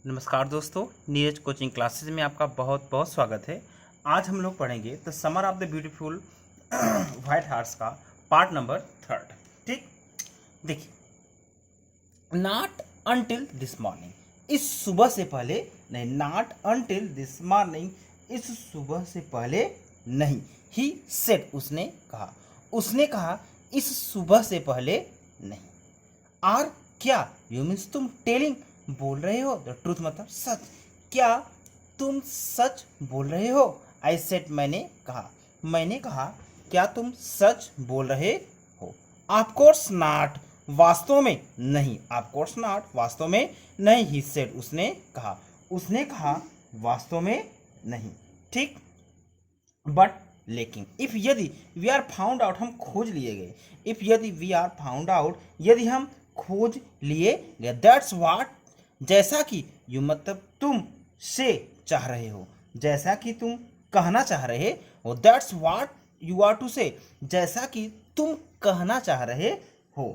नमस्कार दोस्तों, Neeraj coaching classes में आपका बहुत बहुत स्वागत है। आज हम लोग पढ़ेंगे the summer of the beautiful white horse का पार्ट नंबर 3। ठीक, देखिए, नॉट अंटिल दिस मॉर्निंग, इस सुबह से पहले नहीं, नॉट अंटिल दिस मॉर्निंग, इस सुबह से पहले नहीं। ही सेड, उसने कहा इस सुबह से पहले नहीं। आर क्या, यू मीन्स तुम टेलिंग, बोल रहे हो, द ट्रूथ मतलब सच, क्या तुम सच बोल रहे हो। आई सेड, मैंने कहा क्या तुम सच बोल रहे हो। ऑफ कोर्स नॉट, वास्तव में नहीं, ऑफ कोर्स नॉट, वास्तव में नहीं। ही सेड, उसने कहा वास्तव में नहीं। ठीक, बट लेकिन, इफ यदि वी आर फाउंड आउट, हम खोज लिए गए, इफ यदि वी आर फाउंड आउट, यदि हम खोज लिए गए, दैट्स व्हाट, जैसा कि यू मतलब तुम से चाह रहे हो, जैसा कि तुम कहना चाह रहे हो, that's what you are to say, जैसा कि तुम कहना चाह रहे हो।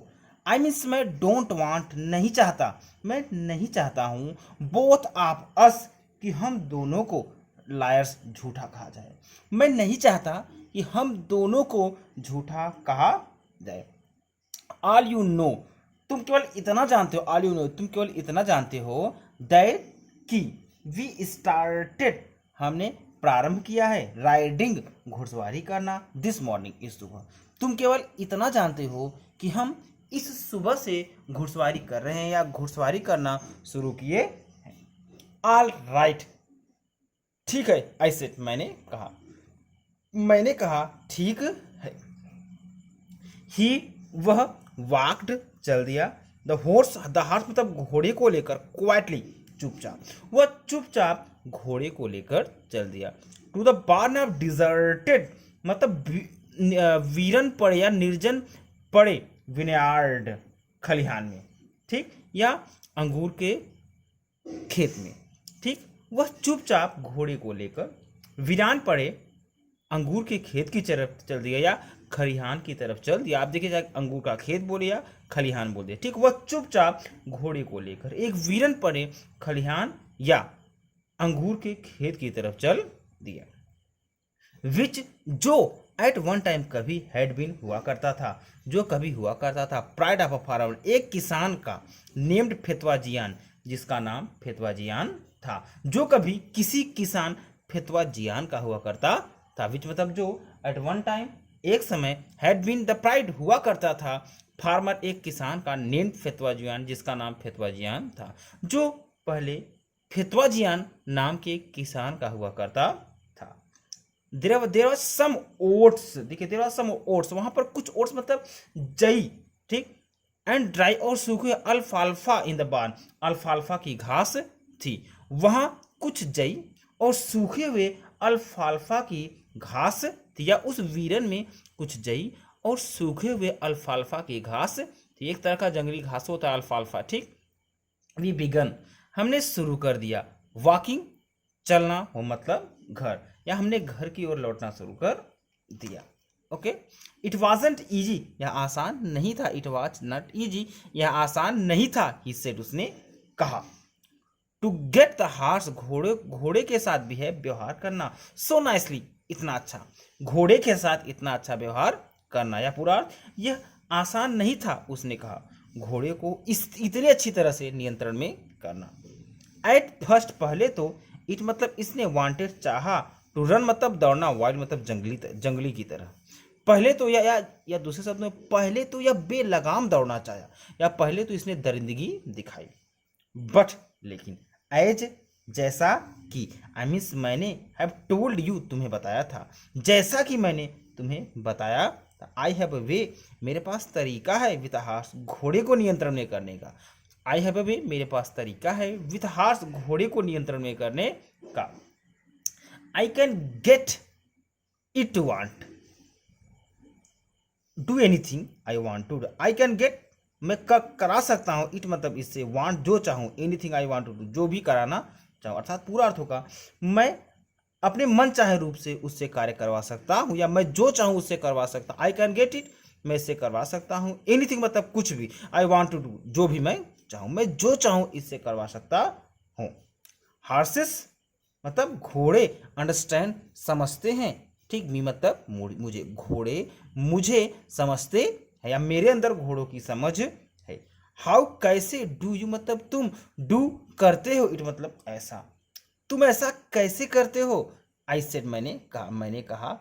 आई मीन्स मैं डोंट वांट, नहीं चाहता, मैं नहीं चाहता हूँ, बोथ ऑफ अस, कि हम दोनों को, लायर्स, झूठा कहा जाए। मैं नहीं चाहता कि हम दोनों को झूठा कहा जाए। ऑल यू नो, तुम केवल इतना जानते हो, ऑल यू नो, तुम केवल इतना जानते हो, दैट कि वी स्टार्टेड, हमने प्रारंभ किया है, राइडिंग, घुड़सवारी करना, दिस मॉर्निंग, इस सुबह। तुम केवल इतना जानते हो कि हम इस सुबह से घुड़सवारी कर रहे हैं या घुड़सवारी करना शुरू किए हैं। ऑल राइट, ठीक है। आई सेड, मैंने कहा ठीक है। ही, वह, वाक्ड, चल दिया, द हॉर्स मतलब घोड़े को लेकर, क्वाइटली, चुपचाप, वह चुपचाप घोड़े को लेकर चल दिया। टू द बार्न ऑफ डिजर्टेड, मतलब वीरन पड़े या निर्जन पड़े, विनयार्ड, खलिहान में, ठीक, या अंगूर के खेत में। ठीक, वह चुपचाप घोड़े को लेकर वीरान पड़े अंगूर के खेत की तरफ चल दिया या खलिहान की तरफ चल दिया। आप देखिए, चाहे अंगूर का खेत बोले या खलिहान बोल दिया। ठीक, वह चुपचाप घोड़े को लेकर एक वीरन पड़े खलिहान या अंगूर के खेत की तरफ चल दिया। विच, जो, एट वन टाइम, कभी, हैड बीन, हुआ करता था, जो कभी हुआ करता था, प्राइड ऑफ अ फार्मर, एक किसान का, नेम्ड फेतवाजियान, जिसका नाम फेतवाजियान था, जो कभी किसी किसान फेतवाजियान का हुआ करता था। विच मतलब जो, एट वन टाइम, एक समय, हैड बीन, द प्राइड, हुआ करता था, फार्मर, एक किसान का, नेम्ड फेतवाजियान, जिसका नाम फेतवाजियान था, जो पहले फेतवाजियान नाम के किसान का हुआ करता था। देर वॉज सम ओट्स, देखिए, देर वॉज सम ओट्स, वहां पर कुछ ओट्स मतलब जई, ठीक, एंड ड्राई, और सूखे, अल्फाल्फा इन द बार्न, अल्फाल्फा की घास थी, वहां कुछ जई और सूखे हुए अल्फाल्फा की घास थी, या उस वीरन में कुछ जई और सूखे हुए अल्फाल्फा की घास थी। एक तरह का जंगली घास होता है अल्फाल्फा। ठीक, वी बिगन, हमने शुरू कर दिया, वॉकिंग, चलना, हो मतलब घर, या हमने घर की ओर लौटना शुरू कर दिया। ओके, इट वॉजंट ईजी, यह आसान नहीं था, इट वॉज नॉट ईजी, यह आसान नहीं था। ही सेड, उसने कहा, टू गेट द हार्स, घोड़े के साथ भी है व्यवहार करना, सो नाइसली, इतना अच्छा, घोड़े के साथ इतना अच्छा व्यवहार करना, या पूरा, यह आसान नहीं था, उसने कहा, घोड़े को इतनी अच्छी तरह से नियंत्रण में करना। एट फर्स्ट, पहले तो, इट मतलब इसने, वांटेड, चाहा, टू रन मतलब दौड़ना, वाइल्ड मतलब जंगली की तरह। पहले तो या दूसरे शब्द में, पहले तो यह बेलगाम दौड़ना चाहा, या पहले तो इसने दरिंदगी दिखाई। बट, लेकिन, एज, जैसा कि, आई मीन्स मैंने, हैव टोल्ड यू, तुम्हें बताया था, जैसा कि मैंने तुम्हें बताया था। आई हैव अ वे, मेरे पास तरीका है, विद हार्स, घोड़े को नियंत्रण में करने का। आई हैव अ वे, मेरे पास तरीका है, विद हार्स, घोड़े को नियंत्रण में करने का। I can get it to want, do anything I want to do, I can get, मैं करा सकता हूँ, इट मतलब इससे, वांट, जो चाहूँ, anything I want to do, जो भी कराना चाहूँ, अर्थात पूरा अर्थ होगा, मैं अपने मन चाहे रूप से उससे कार्य करवा सकता हूँ, या मैं जो चाहूँ उससे करवा सकता हूँ। आई कैन गेट इट, मैं इससे करवा सकता हूँ। एनीथिंग मतलब कुछ भी, आई वांट टू डू, जो भी मैं चाहूँ, मैं जो चाहूँ इससे करवा सकता हूँ। हॉर्सेस मतलब घोड़े, अंडरस्टैंड समझते हैं, ठीक, मी मतलब मुझे, घोड़े मुझे समझते हैं या मेरे अंदर घोड़ों की समझ है। हाउ कैसे, डू यू मतलब तुम, डू करते हो, इट मतलब ऐसा, तुम ऐसा कैसे करते हो। आई सेड मैंने कहा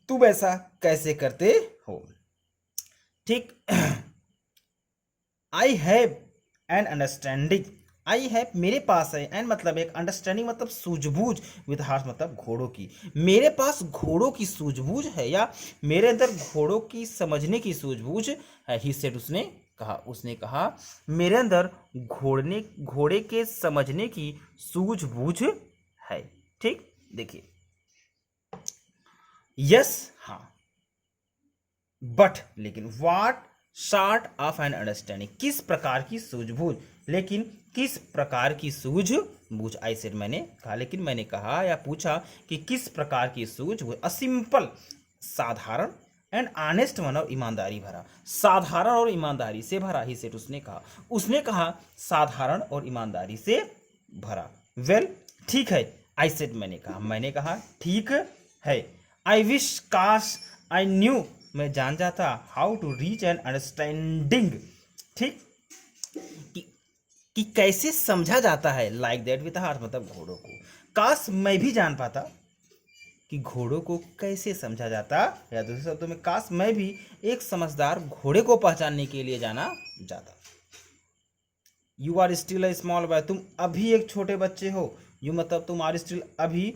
तुम ऐसा कैसे करते हो, ठीक। I have an understanding, I have मेरे पास है, एन मतलब एक, अंडरस्टैंडिंग मतलब सूझबूझ, विद हार्स मतलब घोड़ों की, मेरे पास घोड़ों की सूझबूझ है या मेरे अंदर घोड़ों की समझने की सूझबूझ है। ही सेड उसने कहा मेरे अंदर घोड़े के समझने की सूझबूझ है, ठीक। देखिए, यस हाँ, बट लेकिन, what short of an understanding किस प्रकार की सूझबूझ, लेकिन किस प्रकार की सूझबूझ, आई सेड मैंने कहा, लेकिन मैंने कहा या पूछा कि किस प्रकार की सूझबूझ, अ सिंपल साधारण, एंड ऑनेस्ट वन और ईमानदारी भरा, साधारण और ईमानदारी से भरा। ही सेड उसने कहा साधारण और ईमानदारी से भरा। वेल ठीक है, आई सेड मैंने कहा ठीक है। आई विश काश आई न्यू मैं जान जाता, how to reach an understanding, ठीक, कि, कि कैसे समझा जाता है, लाइक दैट विद हार्ट मतलब घोड़ों को, काश मैं भी जान पाता कि घोड़ों को कैसे समझा जाता, या दूसरे शब्दों में काश मैं भी एक समझदार घोड़े को पहचानने के लिए जाना जाता। You are still a small boy, तुम अभी एक छोटे बच्चे हो। यू मतलब तुम, आर स्टिल अभी,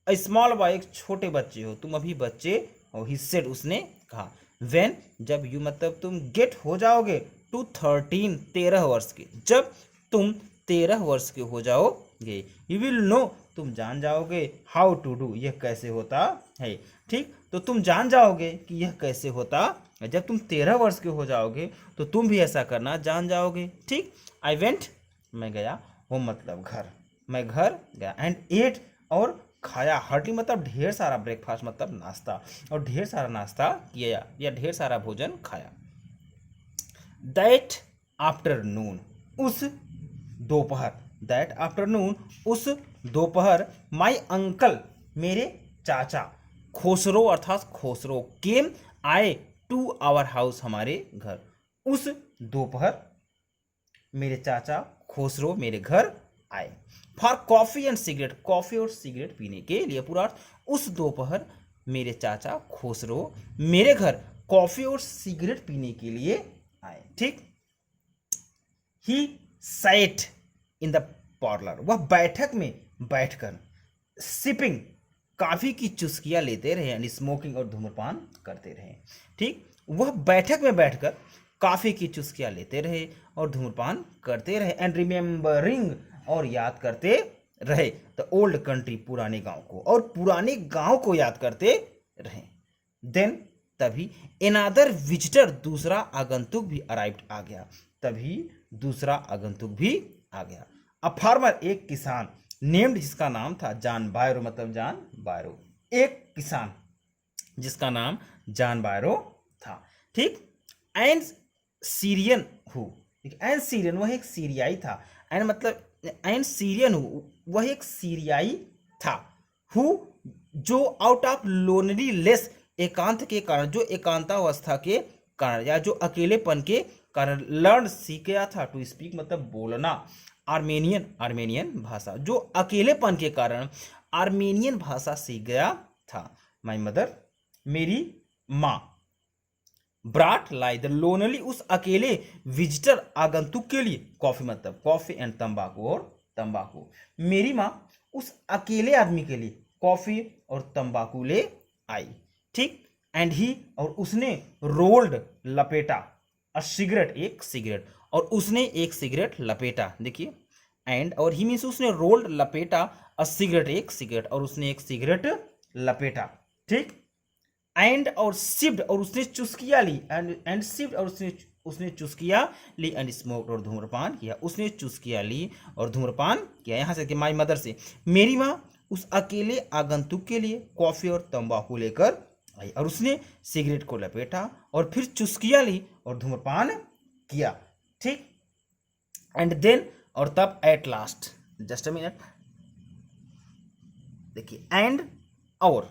स्मॉल बॉय एक छोटे बच्चे हो, तुम अभी बच्चे हो। ही सेड उसने कहा, वेन जब, यू मतलब तुम, गेट हो जाओगे टू 13 वर्ष के, जब तुम 13 वर्ष के हो जाओगे, यू विल नो तुम जान जाओगे, हाउ टू डू यह कैसे होता है, ठीक। तो तुम जान जाओगे कि यह कैसे होता है, जब तुम 13 वर्ष के हो जाओगे तो तुम भी ऐसा करना जान जाओगे, ठीक। आई वेंट मैं गया, वो मतलब घर, मैं घर गया, एंड एट और खाया, हर्टी मतलब ढेर सारा, ब्रेकफास्ट मतलब नाश्ता, और ढेर सारा नाश्ता किया या ढेर सारा भोजन खाया। दैट आफ्टरनून उस दोपहर, दैट आफ्टरनून उस दोपहर, माई अंकल मेरे चाचा, खोसरो अर्थात खोसरो, केम आए टू आवर हाउस हमारे घर, उस दोपहर मेरे चाचा खोसरो मेरे घर आए, for coffee and cigarette, coffee और सिगरेट पीने के लिए, पूरा उस दोपहर मेरे चाचा खोसरो मेरे घर कॉफी और सिगरेट पीने के लिए आए, ठीक। He sat in the parlour, वह बैठक में बैठकर, सिपिंग काफी की चुस्कियां लेते रहे, यानी स्मोकिंग और धूम्रपान करते रहे, ठीक। वह बैठक में बैठकर काफी की चुस्कियां लेते रहे और धूम्रपान करते रहे, एंड रिमेंबरिंग और याद करते रहे, द ओल्ड कंट्री पुराने गांव को, और पुराने गांव को याद करते रहे। देन तभी एनादर विजिटर दूसरा आगंतुक भी अराइव्ड आ गया, तभी दूसरा आगंतुक भी आ गया। अ फार्मर एक किसान, नेम्ड जिसका नाम था जॉन बायरो मतलब जॉन बायरो, एक किसान जिसका नाम जॉन बायरो था, ठीक। And Syrian who, and Syrian वह एक सीरियाई था, एंड मतलब एंड सीरियन हु वह एक सीरियाई था, हु जो आउट ऑफ लोनलीनेस एकांत के कारण, जो एकांतावस्था के कारण या जो अकेलेपन के कारण, लर्न सीख गया था, टू स्पीक मतलब बोलना, आर्मेनियन भाषा, जो अकेलेपन के कारण आर्मेनियन भाषा सीख गया था। माई मदर मेरी माँ, ब्राट लाई द लोनली उस अकेले विजिटर आगंतुक के लिए, कॉफी मतलब कॉफी एंड तंबाकू और तंबाकू, मेरी माँ उस अकेले आदमी के लिए कॉफी और तंबाकू ले आई, ठीक। एंड ही और उसने रोल्ड लपेटा, अ सिगरेट एक सिगरेट, और उसने एक सिगरेट लपेटा, देखिए, एंड और ही मीन्स उसने रोल्ड लपेटा, अ सिगरेट एक सिगरेट, और उसने एक सिगरेट लपेटा, ठीक। एंड और सिप्ड और उसने चुस्किया ली, एंड सिप्ड और उसने चुस्किया ली, एंड स्मोक्ड और धूम्रपान किया, उसने चुस्किया ली और धूम्रपान किया। यहाँ से कि माई मदर से, मेरी माँ उस अकेले आगंतुक के लिए कॉफी और तंबाकू लेकर आई, और उसने सिगरेट को लपेटा और फिर चुस्किया ली और धूम्रपान किया, ठीक। एंड देन और तब at last just a minute, देखिए एंड और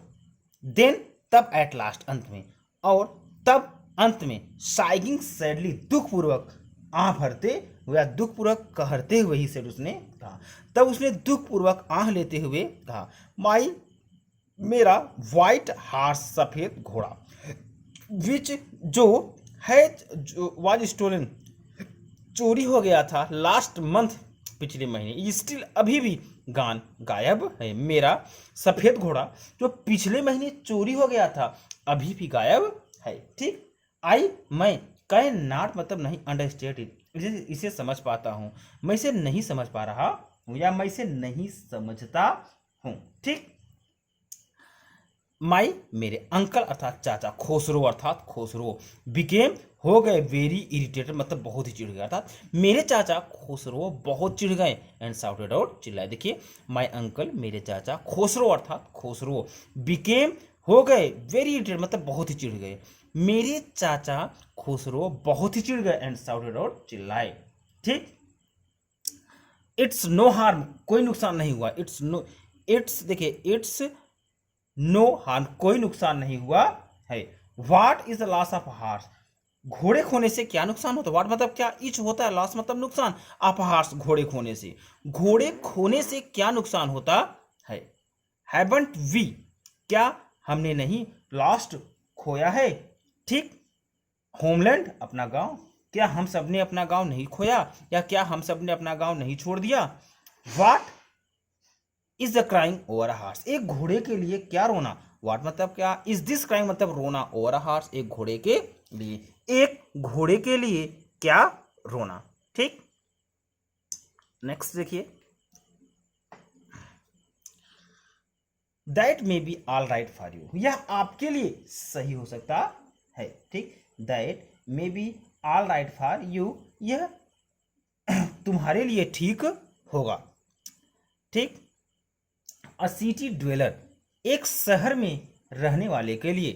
देन तब एट लास्ट अंत में, और तब अंत में साइगिंग सैडली दुखपूर्वक आह भरते या दुखपूर्वक कहरते हुए ही सेड उसने कहा, तब उसने दुखपूर्वक आह लेते हुए कहा, माई मेरा वाइट हार्स सफेद घोड़ा, विच जो है जो वाज स्टोलन चोरी हो गया था लास्ट मंथ पिछले महीने, स्टिल अभी भी गान गायब है, मेरा सफेद घोड़ा जो पिछले महीने चोरी हो गया था अभी भी गायब है। ठीक, आई मैं कैन नॉट मतलब नहीं अंडरस्टैंड इट, इसे समझ पाता हूँ, मैं इसे नहीं समझ पा रहा हूँ या मैं इसे नहीं समझता हूँ। ठीक, माई मेरे अंकल अर्थात चाचा, खोसरो अर्थात खोसरो, बिकेम हो गए वेरी इरिटेटेड मतलब बहुत ही चिढ़ गया, अर्थात मेरे चाचा खोसरो बहुत चिढ़ गए, एंड साउटेड आउट चिल्लाए। देखिए माई अंकल मेरे चाचा, खोसरो अर्थात खोसरो, बिकेम हो गए वेरी इरिटेटेड मतलब बहुत ही चिढ़ गए, मेरे चाचा खोसरो बहुत ही चिढ़ गए, एंड साउटेड आउट चिल्लाए। ठीक, इट्स नो हार्म कोई नुकसान नहीं हुआ, इट्स नो, इट्स देखिए इट्स नो हार्म कोई नुकसान नहीं हुआ है। What is the loss of horse, घोड़े खोने से क्या नुकसान होता है, वाट मतलब क्या, इच होता है, लॉस मतलब नुकसान, ऑफ हार्स घोड़े खोने से, घोड़े खोने से क्या नुकसान होता है। हैवंट वी क्या हमने नहीं, लॉस्ट खोया है। ठीक, होमलैंड अपना गांव, क्या हम सब ने अपना गांव नहीं खोया, या क्या हम सब ने अपना गांव नहीं छोड़ दिया। What is the crying over a horse, एक घोड़े के लिए क्या रोना, वाट मतलब क्या, इज दिस क्राइंग मतलब रोना, ओवर अ हार्स एक घोड़े के लिए, एक घोड़े के लिए क्या रोना। ठीक, नेक्स्ट देखिए, that may be all right for you, यह आपके लिए सही हो सकता है। ठीक, that may be all right for you, यह तुम्हारे लिए ठीक होगा। ठीक, अ सिटी ड्वेलर एक शहर में रहने वाले के लिए,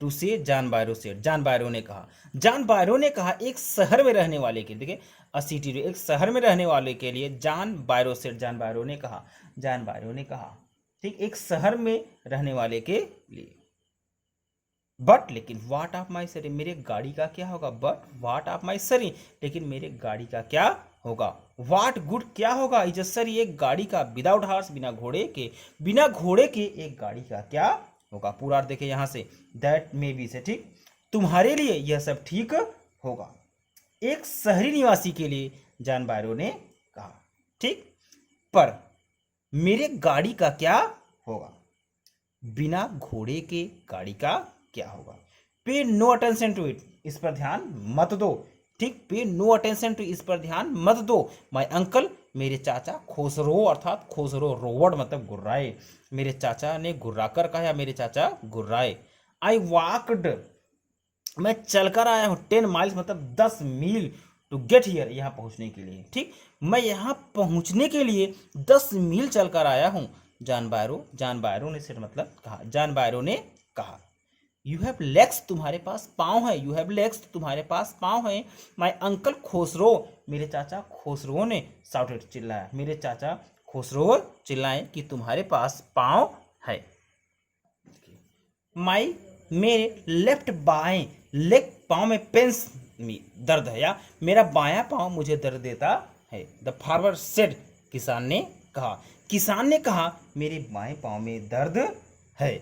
टू से जॉन बायरो से, जॉन बायरो ने कहा, जॉन बायरो ने कहा एक शहर में रहने वाले के लिए, देखिए अ सिटी एक शहर में रहने वाले के लिए, जॉन बायरो से, जॉन बायरो ने कहा, जॉन बायरो ने कहा। ठीक, एक शहर में रहने वाले के लिए, बट लेकिन वाट ऑफ माई सरी, मेरे गाड़ी का क्या होगा, बट वाट ऑफ माई सरी लेकिन मेरे गाड़ी का क्या होगा, वाट गुड क्या होगा, इज सरी एक गाड़ी का, विदाउट हार्स बिना घोड़े के, बिना घोड़े के एक गाड़ी का क्या होगा। पूरा देखे यहां से, दैट मे बी से, ठीक, तुम्हारे लिए यह सब ठीक होगा, एक शहरी निवासी के लिए, जॉन बायरो ने कहा। ठीक, पर मेरे गाड़ी का क्या होगा, बिना घोड़े के गाड़ी का क्या होगा। पे नो अटेंशन टू इट, इस पर ध्यान मत दो। ठीक, पे नो अटेंशन टू, इस पर ध्यान मत दो। माय अंकल मेरे चाचा, खोसरो अर्थात खोसरो रोवड मतलब गुर्राए, मेरे चाचा ने गुर्राकर कहा या मेरे चाचा गुर्राए। आई वॉकड मैं चलकर आया हूँ, 10 माइल्स मतलब 10 मील, टू गेट हियर यहाँ पहुँचने के लिए। ठीक, मैं यहाँ पहुँचने के लिए 10 मील चलकर आया हूँ। जॉन बायरो ने सेड मतलब कहा, जॉन बायरो ने कहा। यू हैव लेग्स तुम्हारे पास पाँव है, यू हैव लेग्स तुम्हारे पास पाँव है। माई अंकल खोसरो मेरे चाचा खोसरो ने साउटेड चिल्लाया, मेरे चाचा खोसरो चिल्लाए कि तुम्हारे पास पाँव है। माई मेरे लेफ्ट बाएं लेग पाँव में पेंस में दर्द है, या मेरा बायां पाँव मुझे दर्द देता है। द फार्मर सेड किसान ने कहा, किसान ने कहा मेरे बाएं पाँव में दर्द है।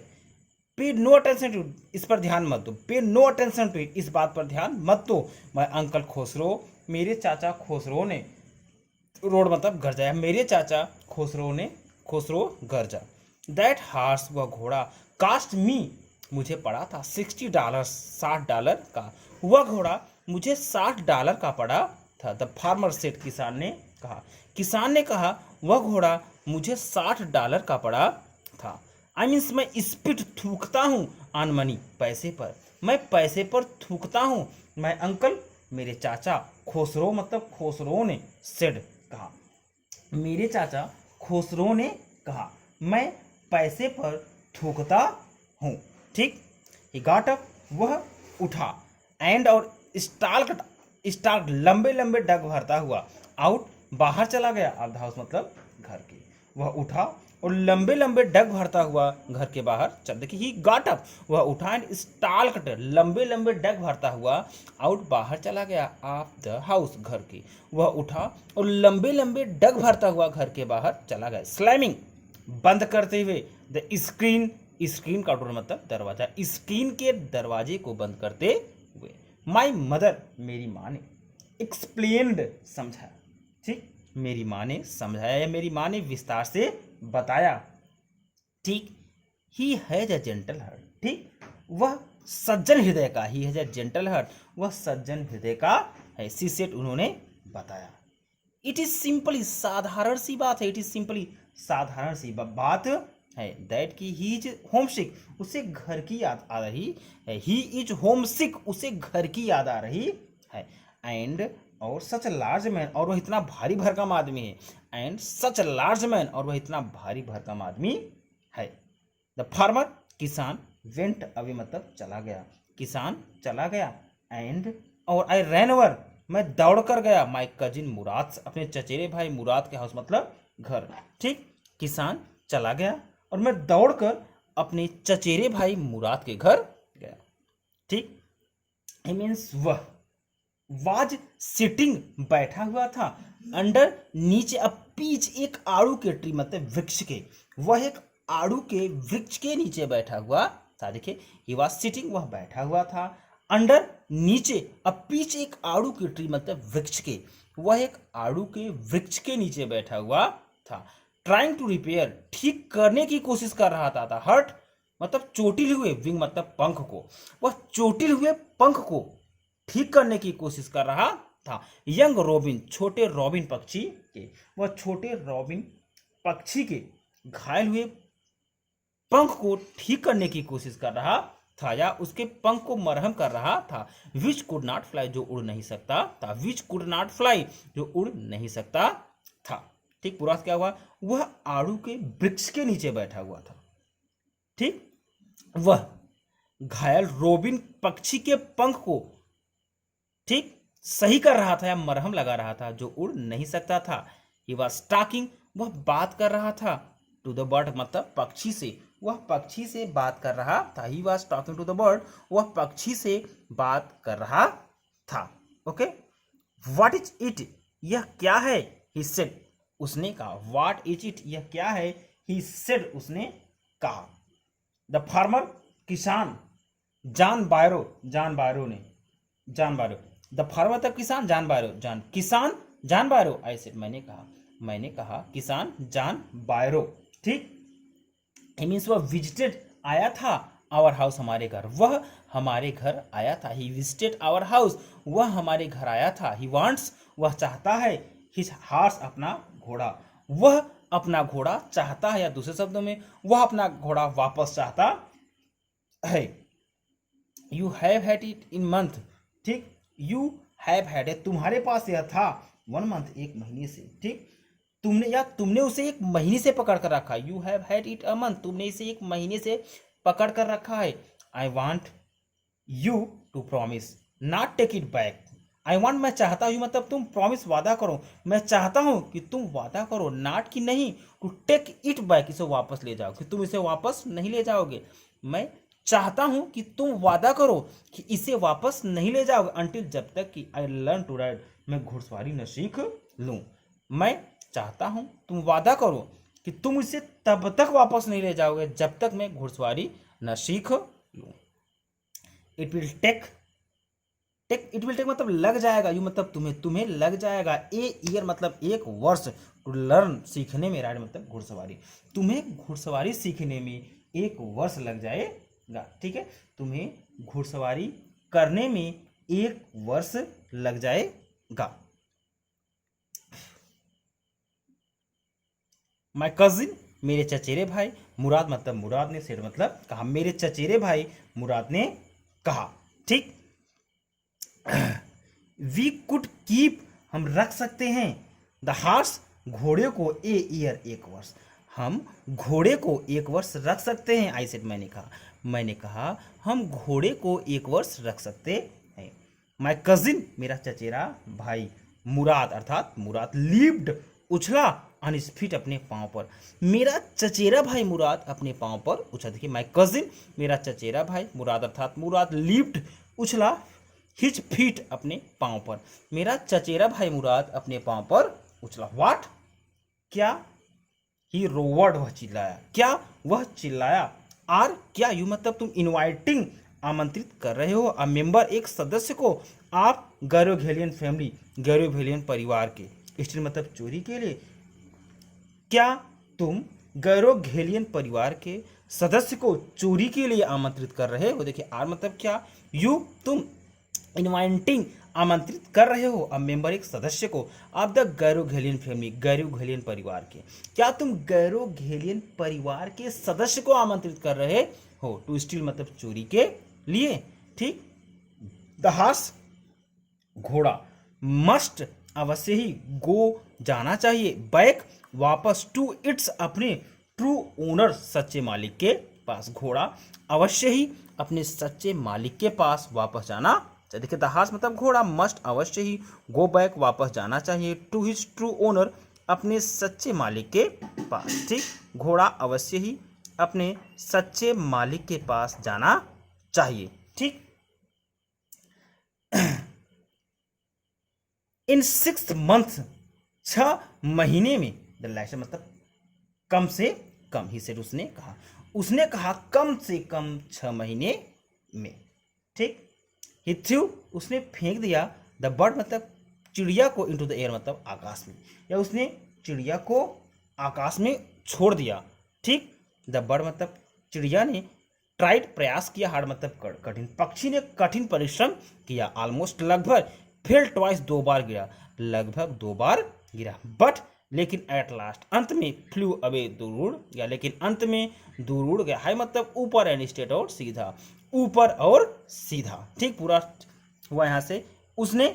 पे नो अटेंशन टू, इस पर ध्यान मत दो। पे नो अटेंशन टू, इस बात पर ध्यान मत दो। माय अंकल खोसरो मेरे चाचा खोसरो ने, रोड मतलब घर जाया, मेरे चाचा खोसरो घर जा। दैट हार्स वह घोड़ा, कास्ट मी मुझे पड़ा था $60 $60 का, वह घोड़ा मुझे $60 का पड़ा था। द फार्मर सेड किसान ने कहा, किसान ने कहा वह घोड़ा मुझे $60 का पड़ा था। आई मीन्स मैं स्पीड थूकता हूँ ऑन मनी पैसे पर, मैं पैसे पर थूकता हूँ। मैं अंकल मेरे चाचा खोसरो मतलब खोसरो ने सेड कहा, मेरे चाचा खोसरो ने कहा मैं पैसे पर थूकता हूँ। ठीक, ही गॉट अप वह उठा, एंड और स्टाल्क लंबे लंबे डग भरता हुआ, आउट बाहर चला गया, ऑफ द हाउस मतलब घर के। वह उठा और लंबे लंबे डग भरता हुआ घर के बाहर चल, देखिए ही गॉट अप, वह उठा एंड स्टाल्क्ड, लंबे लंबे डग भरता हुआ आउट, बाहर चला गया, ऑफ द हाउस घर के। वह उठा और लंबे लंबे डग भरता हुआ घर के बाहर चला गया। स्लैमिंग, बंद करते हुए, द स्क्रीन, स्क्रीन का टोटल मतलब दरवाजा, स्क्रीन के दरवाजे को बंद करते हुए। माई मदर, मेरी माँ ने, एक्सप्लेन्ड, समझाया, ठीक, मेरी माँ ने समझाया या मेरी माँ ने विस्तार से बताया, ठीक। He has a gentle heart, ठीक, वह सज्जन हृदय का, he has a gentle heart, वह सज्जन हृदय का है। सी सेड, उन्होंने बताया। इट इज सिंपली, साधारण सी बात है, इट इज सिंपली, साधारण सी बात है, दैट की ही इज होम सिक, उसे घर की याद आ रही है, ही इज होम सिक, उसे घर की याद आ रही है, एंड, और सच लार्ज मैन, और वह इतना भारी भरकम आदमी है, एंड सच लार्ज मैन, और वह इतना भारी भरकम आदमी है। द फार्मर, किसान, वेंट अवे मतलब चला गया, किसान चला गया, एंड, और आई रैन ओवर, मैं दौड़ कर गया, माई कजिन मुराद, अपने चचेरे भाई मुराद के हाउस मतलब घर, ठीक, किसान चला गया और मैं दौड़कर अपने चचेरे भाई मुराद के घर गया, ठीक। आई मीन्स वह वाज सिटिंग, बैठा हुआ था, अंडर, नीचे, अ पीच, एक आड़ू के ट्री मतलब वृक्ष के, वह एक आड़ू के वृक्ष के नीचे बैठा हुआ था। देखिए ही वाज सिटिंग, वह बैठा हुआ था, अंडर, नीचे, अ पीच, एक आड़ू के ट्री मतलब वृक्ष के, वह एक आड़ू के वृक्ष के नीचे बैठा हुआ था। ट्राइंग टू रिपेयर, ठीक करने की कोशिश कर रहा था। हर्ट मतलब चोटिल हुए, विंग मतलब पंख को, वह चोटिल हुए पंख को ठीक करने की कोशिश कर रहा था। यंग रॉबिन, छोटे रॉबिन पक्षी के, वह छोटे रॉबिन पक्षी के घायल हुए पंख को ठीक करने की कोशिश कर रहा था या उसके पंख को मरहम कर रहा था। विच कुड नॉट फ्लाई, जो उड़ नहीं सकता था, विच कुड नॉट फ्लाई, जो उड़ नहीं सकता था, ठीक। पूरा क्या हुआ, वह आड़ू के वृक्ष के नीचे बैठा हुआ था, ठीक। वह घायल रोबिन पक्षी के पंख को, ठीक, सही कर रहा था या मरहम लगा रहा था, जो उड़ नहीं सकता था। ही वॉज टॉकिंग, वह बात कर रहा था, टू द बर्ड मतलब पक्षी से, वह पक्षी से बात कर रहा था। He was talking to the bird, वह पक्षी से बात कर रहा था, ओके। व्हाट इज इट, यह क्या है, ही सेड, उसने कहा। व्हाट इज इट, यह क्या है, ही सेड, उसने कहा। द फार्मर, किसान, जॉन बायरो, जॉन बायरो ने, जॉन बायरो, द फार्मर तक किसान, जॉन बायरो, जॉन किसान, जॉन बायरो, आई सेड, मैंने कहा किसान जॉन बायरो, ठीक। इट मीन्स वह विजिटेड, आया था, आवर हाउस, हमारे घर, वह हमारे घर आया था। ही विजिटेड आवर हाउस, वह हमारे घर आया था। ही वांट्स, वह चाहता है, हिज हॉर्स, अपना घोड़ा, वह अपना घोड़ा चाहता है, या दूसरे शब्दों में वह अपना घोड़ा वापस चाहता है। You have had it in month, ठीक, यू हैव हैड इट, तुम्हारे पास यह था, 1 मंथ, एक महीने से, ठीक, तुमने या तुमने उसे एक महीने से पकड़ कर रखा। You have had it a month, तुमने इसे एक महीने से पकड़ कर रखा है। I want you to promise not take it back, I want, मैं चाहता हूँ मतलब तुम, प्रॉमिस, वादा करो, मैं चाहता हूँ कि तुम वादा करो, नॉट की नहीं, टू टेक इट बैक, इसे वापस ले जाओ, कि तुम इसे वापस नहीं ले जाओगे। मैं चाहता हूं कि तुम वादा करो कि इसे वापस नहीं ले जाओगे, अंटिल, जब तक कि आई लर्न टू राइड, मैं घुड़सवारी न सीख लूं। मैं चाहता हूं, तुम वादा करो कि तुम इसे तब तक वापस नहीं ले जाओगे जब तक मैं घुड़सवारी न सीख लूं। It will take, it will take मतलब लग जाएगा, यू मतलब तुम्हें लग जाएगा, ए ईयर मतलब एक वर्ष, टू लर्न, सीखने में, राइड मतलब घुड़सवारी, तुम्हें घुड़सवारी सीखने में 1 वर्ष लग जाएगा, ठीक है, तुम्हें घुड़सवारी करने में 1 वर्ष लग जाएगा। माई कजिन, मेरे चचेरे भाई, मुराद मतलब मुराद ने, सेड मतलब कहा, मेरे चचेरे भाई मुराद ने कहा, ठीक। वी कुड कीप, हम रख सकते हैं, द हॉर्स, घोड़े को, ए ईयर, 1 वर्ष, हम घोड़े को 1 वर्ष रख सकते हैं। आई सेड, मैंने कहा हम घोड़े को 1 वर्ष रख सकते हैं। माई कजिन, मेरा चचेरा भाई, मुराद अर्थात मुराद लीप्ड उछला ऑन हिज फीट अपने पाँव पर। मेरा चचेरा भाई मुराद अपने पाँव पर उछला। देखिए माय कजिन मेरा चचेरा भाई मुराद अर्थात मुराद लीप्ड उछला हिज फीट अपने पाँव पर। मेरा चचेरा भाई मुराद अपने पाँव पर उछला। व्हाट क्या? ही रोवर्ड वह चिल्लाया। क्या? वह चिल्लाया। आर क्या यू मतलब तुम इनवाइटिंग आमंत्रित कर रहे हो अ मेंबर एक सदस्य को आप गैरोघेलियन फैमिली गैरोघेलियन परिवार के स्टील मतलब चोरी के लिए। क्या तुम गैरोघेलियन परिवार के सदस्य को चोरी के लिए आमंत्रित कर रहे हो? देखिए आर मतलब क्या, यू तुम इनवाइटिंग आमंत्रित कर रहे हो अ मेंबर एक सदस्य को आप द गैरोघेलियन फैमिली गैरोघेलियन परिवार के। क्या तुम गैरोघेलियन परिवार के सदस्य को आमंत्रित कर रहे हो टू स्टील मतलब चोरी के लिए। ठीक। द हॉर्स घोड़ा मस्ट अवश्य ही गो जाना चाहिए बैक वापस टू इट्स अपने ट्रू ओनर सच्चे मालिक के पास। घोड़ा अवश्य ही अपने सच्चे मालिक के पास वापस जाना। देखिए द हॉर्स मतलब घोड़ा मस्ट अवश्य ही गो बैक वापस जाना चाहिए टू हिज ट्रू ओनर अपने सच्चे मालिक के पास। ठीक। घोड़ा अवश्य ही अपने सच्चे मालिक के पास जाना चाहिए। ठीक। इन 6 months 6 महीने में द लास्ट मतलब कम से कम ही से उसने कहा कम से कम 6 महीने में। ठीक। ही थ्रू उसने फेंक दिया द बर्ड मतलब चिड़िया को इनटू द एयर मतलब आकाश में, या उसने चिड़िया को आकाश में छोड़ दिया। ठीक। द बर्ड मतलब चिड़िया ने ट्राइड प्रयास किया, हार्ड मतलब कठिन, पक्षी ने कठिन परिश्रम किया, ऑलमोस्ट लगभग, फेल ट्वाइस 2 बार गिरा, लगभग 2 बार गिरा, बट लेकिन एट लास्ट अंत में फ्लू अवे दूर उड़ गया, लेकिन अंत में दूर उड़ गया। हाई मतलब ऊपर एंड स्ट्रेट और सीधा, ऊपर और सीधा। ठीक। पूरा हुआ यहाँ से उसने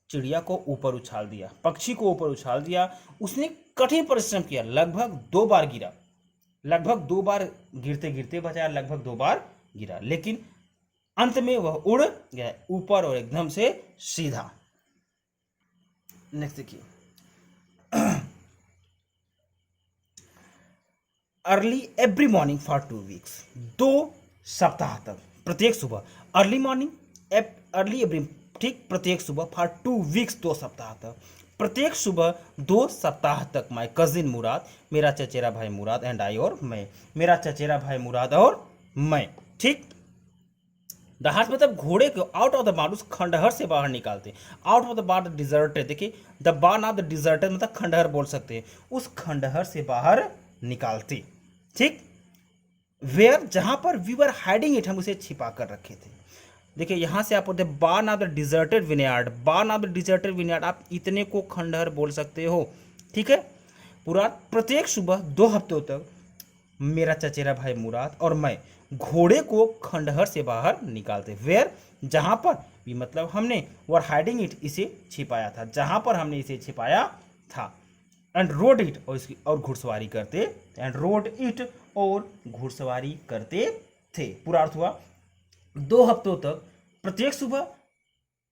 चिड़िया को ऊपर उछाल दिया, पक्षी को ऊपर उछाल दिया, उसने कठिन परिश्रम किया, लगभग 2 बार गिरा, लगभग 2 बार गिरते गिरते बचाया, लगभग 2 बार गिरा, लेकिन अंत में वह उड़ गया ऊपर और एकदम से सीधा। नेक्स्ट देखिए early every morning for 2 weeks 2 सप्ताह तक प्रत्येक सुबह, अर्ली मॉर्निंग अर्ली एवरी, ठीक, प्रत्येक सुबह फॉर 2 weeks 2 सप्ताह तक, प्रत्येक सुबह 2 सप्ताह तक माय कजिन मुराद मेरा चचेरा भाई मुराद एंड आई और मैं, मेरा चचेरा भाई मुराद और मैं। ठीक। द हार्स मतलब घोड़े को आउट ऑफ द बार उस खंडहर से बाहर निकालते, out of the bar deserted. देखिए the bar of the deserted मतलब खंडहर बोल सकते हैं, उस खंडहर से बाहर निकालते। ठीक। वेयर जहां पर वी वर हाइडिंग इट, हम उसे छिपा कर रखे थे। देखिए यहां से आप बोलते हैं barn of the deserted vineyard, barn of the deserted vineyard, आप इतने को खंडहर बोल सकते हो। ठीक है। पूरा प्रत्येक सुबह 2 हफ्तों तक मेरा चचेरा भाई मुराद और मैं घोड़े को खंडहर से बाहर निकालते। वेयर जहां पर भी मतलब हमने वर हाइडिंग इट, इसे छिपाया था, जहां पर हमने इसे छिपाया था। एंड रोड इट, और इसकी और घुड़सवारी करते, एंड रोड इट और घुड़सवारी करते थे। पूरा अर्थ हुआ 2 हफ्तों तक प्रत्येक सुबह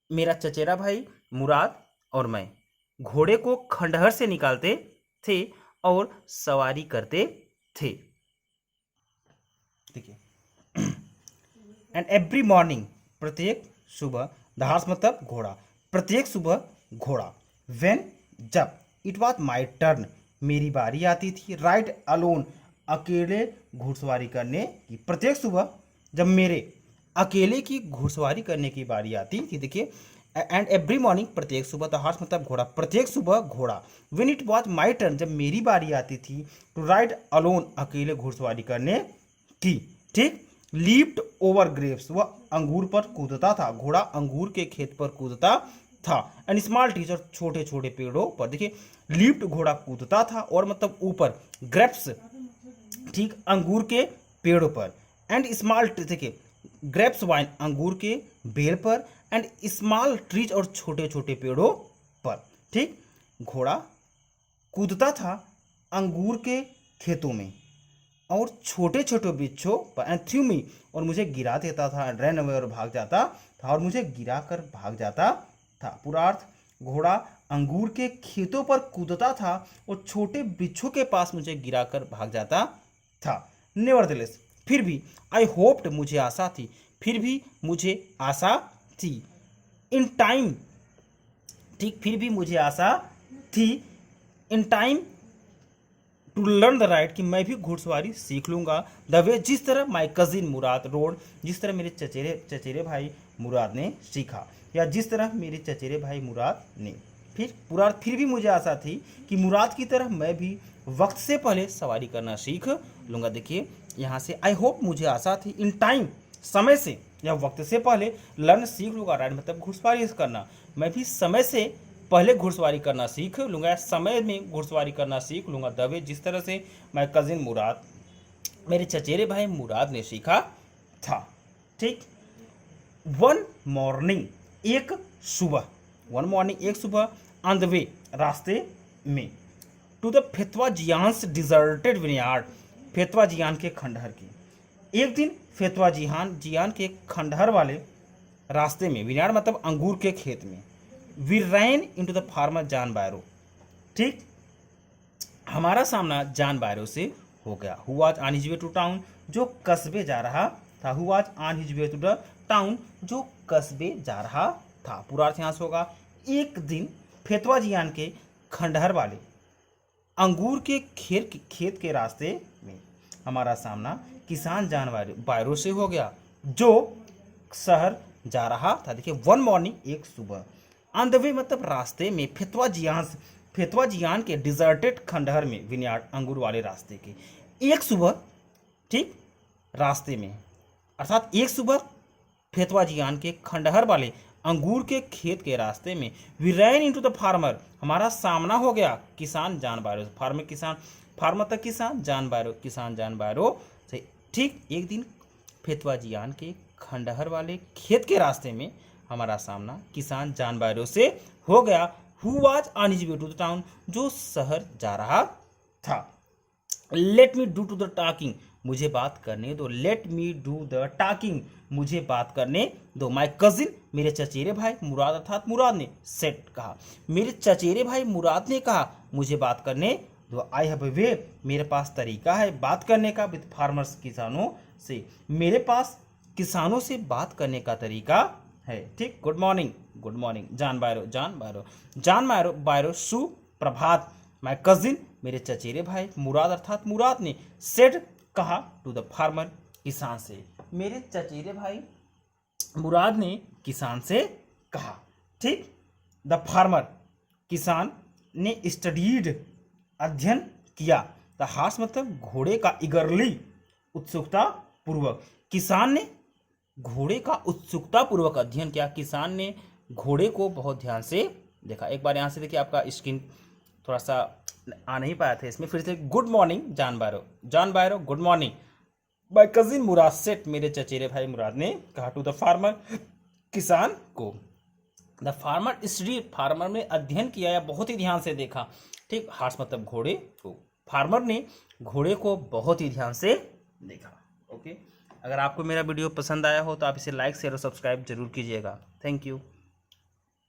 मेरा चचेरा भाई मुराद और मैं घोड़े को खंडहर से निकालते थे और सवारी करते थे। ठीक है। एंड एवरी मॉर्निंग प्रत्येक सुबह, द हॉर्स मतलब घोड़ा, प्रत्येक सुबह घोड़ा, व्हेन जब, इट वॉज माई टर्न मेरी बारी आती थी, राइड अलोन अकेले घुड़सवारी करने की, प्रत्येक सुबह जब मेरे अकेले की घुड़सवारी करने की बारी आती थी। देखिए एंड एवरी मॉर्निंग प्रत्येक सुबह, द हॉर्स मतलब घोड़ा, प्रत्येक सुबह घोड़ा, when it was my turn जब मेरी बारी आती थी, टू राइड अलोन अकेले घुड़सवारी करने की। ठीक। लीप्ड ओवर ग्रेप्स, वह अंगूर पर कूदता था, घोड़ा अंगूर के खेत पर कूदता था, एंड स्मॉल ट्रीज और छोटे छोटे पेड़ों पर। देखिए लीप्ड घोड़ा कूदता था और मतलब ऊपर, ग्रेप्स, ठीक, अंगूर के पेड़ों पर, एंड स्मॉल, देखिए ग्रेप्स वाइन अंगूर के बेल पर, एंड स्मॉल ट्रीज और छोटे छोटे पेड़ों पर। ठीक। घोड़ा कूदता था अंगूर के खेतों में और छोटे छोटे वृक्षों पर, एंड थ्रू मी, और मुझे गिरा देता था, रन अवे और भाग जाता था, और मुझे गिरा कर भाग जाता था। पूरा अर्थ, घोड़ा अंगूर के खेतों पर कूदता था और छोटे वृक्षों के पास मुझे गिराकर भाग जाता था। नेवरदलेस, फिर भी, आई होप्ड, मुझे आशा थी, फिर भी मुझे आशा थी, इन टाइम, ठीक, फिर भी मुझे आशा थी, in time to learn the right, कि मैं भी घुड़सवारी सीख लूंगा, द वे, जिस तरह माई कजिन मुराद रोड, जिस तरह मेरे चचेरे चचेरे भाई मुराद ने सीखा, या जिस तरह मेरे चचेरे भाई मुराद ने। फिर भी मुझे आशा थी कि मुराद की तरह मैं भी वक्त से पहले सवारी करना सीख लूंगा। देखिए यहाँ से आई होप, मुझे आशा थी, इन टाइम, समय से या वक्त से पहले, लर्न सीख लूंगा, राइट मतलब घुड़सवारी करना, मैं भी समय से पहले घुड़सवारी करना सीख लूंगा, समय में घुड़सवारी करना सीख लूंगा, दवे, जिस तरह से माई कजिन मुराद, मेरे चचेरे भाई मुराद ने सीखा था। ठीक, वन मॉर्निंग, एक सुबह, वन मॉर्निंग, एक सुबह, ऑन द वे, रास्ते में, टू द फेतवाजियान्स डिजर्टेड विनयार्ड, फेतवाजियान के खंडहर की, एक दिन फेतवाजियान के खंडहर वाले रास्ते में, विनयार्ड मतलब अंगूर के खेत में, we ran into the farmer John Byro, ठीक, हमारा सामना जॉन बायरो से हो गया, who was on his way to town, जो कस्बे जा रहा था, who was on his way to the town, जो कस्बे जा रहा था। पूरा अर्थ यहाँ से होगा, एक दिन फेतवाजियान के खंडहर वाले अंगूर के खेत के रास्ते में हमारा सामना किसान जॉन बायरो से हो गया, जो शहर जा रहा था। देखिए वन मॉर्निंग, एक सुबह, ऑन द वे मतलब रास्ते में, फेतवाजियान के डिजर्टेड खंडहर में, विनयार्ड अंगूर वाले रास्ते के, एक सुबह, ठीक, रास्ते में, अर्थात एक सुबह फेतवाजियान के खंडहर वाले अंगूर के खेत के रास्ते में, we ran into the farmer, हमारा सामना हो गया किसान जॉन बायरो, फार्मर किसान, फार्मर तक किसान, जॉन बायरो किसान जॉन बायरो से। ठीक, एक दिन फेतवाजियान के खंडहर वाले खेत के रास्ते में हमारा सामना किसान जॉन बायरो से हो गया, who was on his way to the town, जो शहर जा रहा था। Let me do to the talking, मुझे बात करने दो, let me do the talking, मुझे बात करने दो, माई कजिन, मेरे चचेरे भाई मुराद, अर्थात मुराद ने, सेट, कहा, मेरे चचेरे भाई मुराद ने कहा, मुझे बात करने दो, आई हैव ए वे, मेरे पास तरीका है बात करने का, विद फार्मर्स, किसानों से, मेरे पास किसानों से बात करने का तरीका है। ठीक, good morning, good morning, John Byro, John Byro, सुप्रभात, माई कजिन, मेरे चचेरे भाई मुराद, अर्थात मुराद ने, सेड, कहा, टू द फार्मर, किसान से, मेरे चचेरे भाई मुराद ने किसान से कहा। ठीक, द फार्मर, किसान ने, स्टडीड, अध्ययन किया, द हार्स मतलब घोड़े का, इगरली, उत्सुकता पूर्वक, किसान ने घोड़े का उत्सुकता पूर्वक अध्ययन किया, किसान ने घोड़े को बहुत ध्यान से देखा। एक बार यहाँ से देखिए, आपका स्क्रीन थोड़ा सा आ नहीं पाया था इसमें, फिर से, good morning John बायरो, good morning, my cousin Murad set, मेरे चचेरे भाई मुराद ने कहा, टू द फार्मर, किसान को, द फार्मर स्टडीड, फार्मर ने अध्ययन किया या बहुत ही ध्यान से देखा। ठीक, हार्स मतलब घोड़े को, फार्मर ने घोड़े को बहुत ही ध्यान से देखा। ओके, अगर आपको मेरा वीडियो पसंद आया हो तो आप इसे लाइक, शेयर और सब्सक्राइब जरूर कीजिएगा। Thank you.